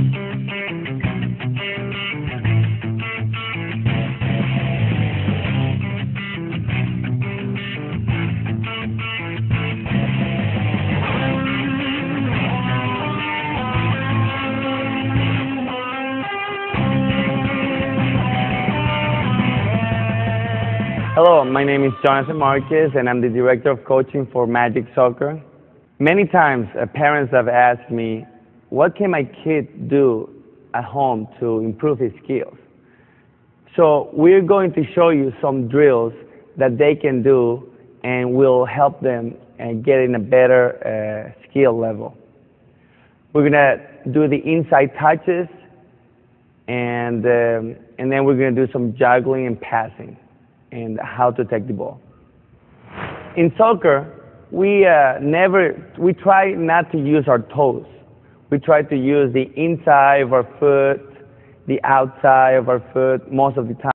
Hello, my name is Jonathan Marquez, and I'm the Director of Coaching for Magic Soccer. Many times, parents have asked me, what can my kid do at home to improve his skills? So we're going to show you some drills that they can do and will help them get in a better skill level. We're going to do the inside touches, and then we're going to do some juggling and passing and how to take the ball. In soccer, we try not to use our toes. We try to use the inside of our foot, the outside of our foot most of the time.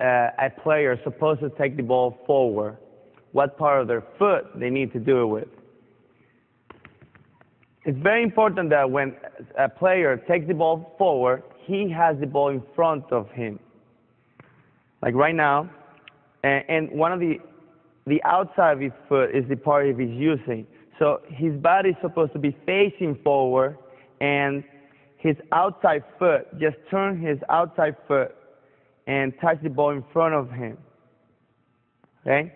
A player is supposed to take the ball forward, what part of their foot they need to do it with. It's very important that when a player takes the ball forward, he has the ball in front of him. Like right now, and one of the outside of his foot is the part he's using. So his body is supposed to be facing forward, and his outside foot, just turn his outside foot and touch the ball in front of him. Okay?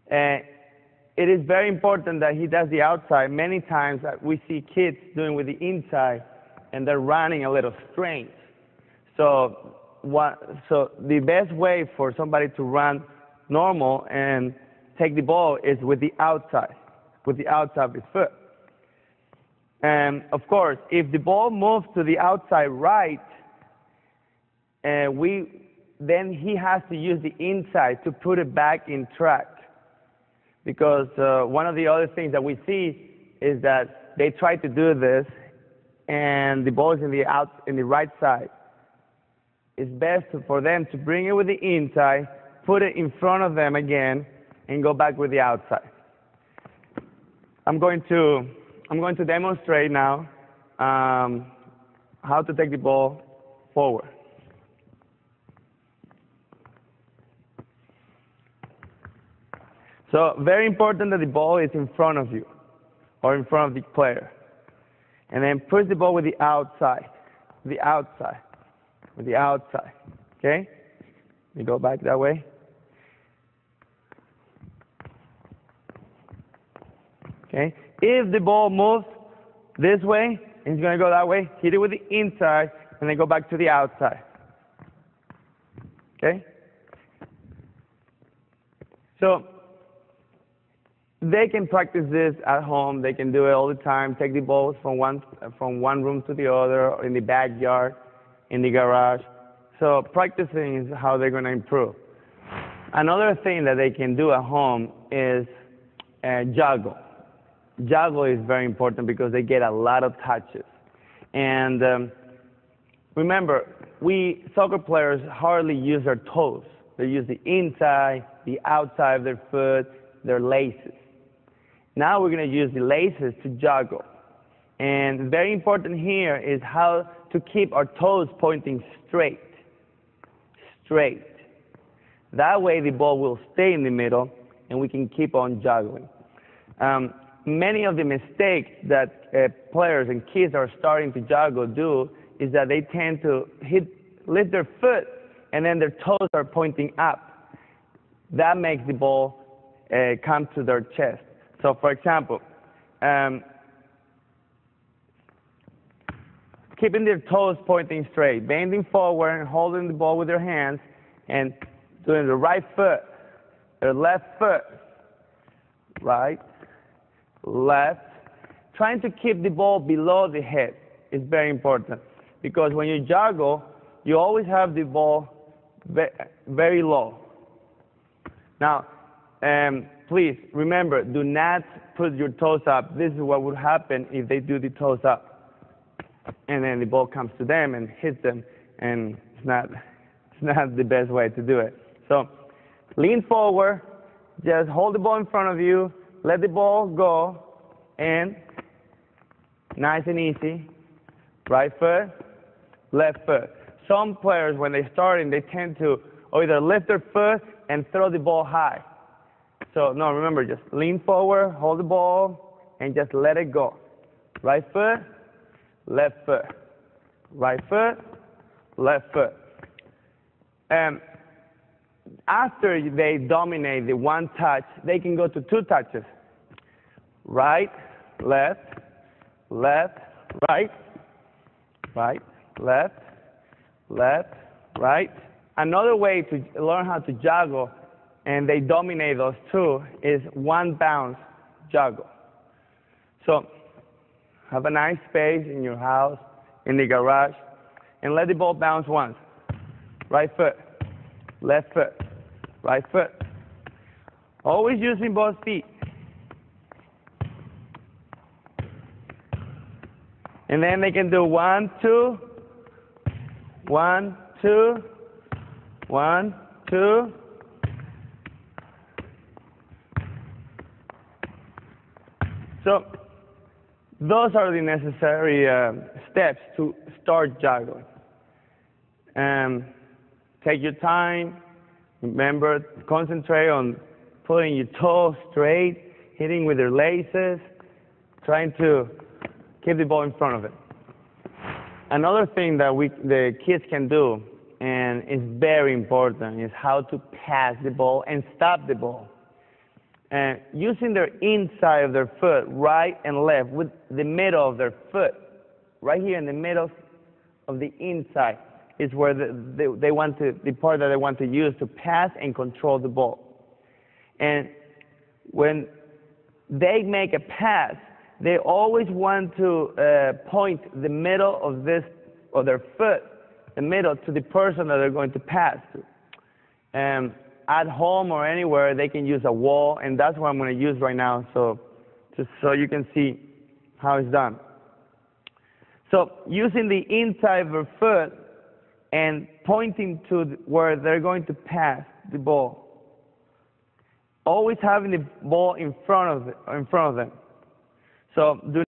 It is very important that he does the outside. Many times we see kids doing with the inside, and they're running a little strange. So the best way for somebody to run normal and take the ball is with the outside of his foot. And of course, if the ball moves to the outside right, then he has to use the inside to put it back in track. Because one of the other things that we see is that they try to do this, and the ball is in the right side. It's best for them to bring it with the inside, put it in front of them again, and go back with the outside. I'm going to demonstrate now how to take the ball forward. So very important that the ball is in front of you or in front of the player. And then push the ball with the outside, with the outside. Okay? You go back that way. Okay? If the ball moves this way, and it's going to go that way, hit it with the inside, and then go back to the outside. Okay? So they can practice this at home. They can do it all the time. Take the balls from one room to the other, in the backyard, in the garage. So practicing is how they're going to improve. Another thing that they can do at home is juggle. Juggle is very important because they get a lot of touches. And remember, we soccer players hardly use their toes. They use the inside, the outside of their foot, their laces. Now we're going to use the laces to juggle. And very important here is how to keep our toes pointing straight. Straight. That way the ball will stay in the middle and we can keep on juggling. Many of the mistakes that players and kids are starting to juggle do is that they tend to hit lift their foot, and then their toes are pointing up. That makes the ball come to their chest. So, for example, keeping their toes pointing straight, bending forward and holding the ball with their hands, and doing the right foot, their left foot, right, left, trying to keep the ball below the head is very important, because when you juggle, you always have the ball very low. Now, please remember, do not put your toes up. This is what would happen if they do the toes up, and then the ball comes to them and hits them, and it's not the best way to do it. So, lean forward, just hold the ball in front of you, let the ball go, and nice and easy, right foot, left foot. Some players, when they're starting, they tend to either lift their foot and throw the ball high. So, no, remember, just lean forward, hold the ball, and just let it go. Right foot, left foot. Right foot, left foot. After they dominate the one touch, they can go to two touches. Right, left, left, right, right, left, left, right. Another way to learn how to juggle, and they dominate those two, is one bounce juggle. So have a nice space in your house, in the garage, and let the ball bounce once. Right foot, left foot, right foot. Always using both feet. And then they can do 1, 2, 1, 2, 1, 2. So those are the necessary steps to start juggling. Take your time. Remember, concentrate on putting your toes straight, hitting with your laces, trying to keep the ball in front of it. Another thing that the kids can do, and is very important, is how to pass the ball and stop the ball. Using their inside of their foot, right and left, with the middle of their foot, right here in the middle of the inside, is where the part that they want to use to pass and control the ball. And when they make a pass, they always want to point the middle of their foot, the middle, to the person that they're going to pass to. At home or anywhere, they can use a wall, and that's what I'm going to use right now, just so you can see how it's done. So using the inside of their foot and pointing to where they're going to pass the ball. Always having the ball in front of them. So do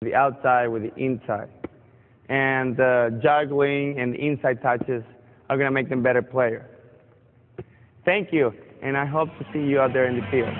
the outside with the inside. And juggling and the inside touches are going to make them better players. Thank you, and I hope to see you out there in the field.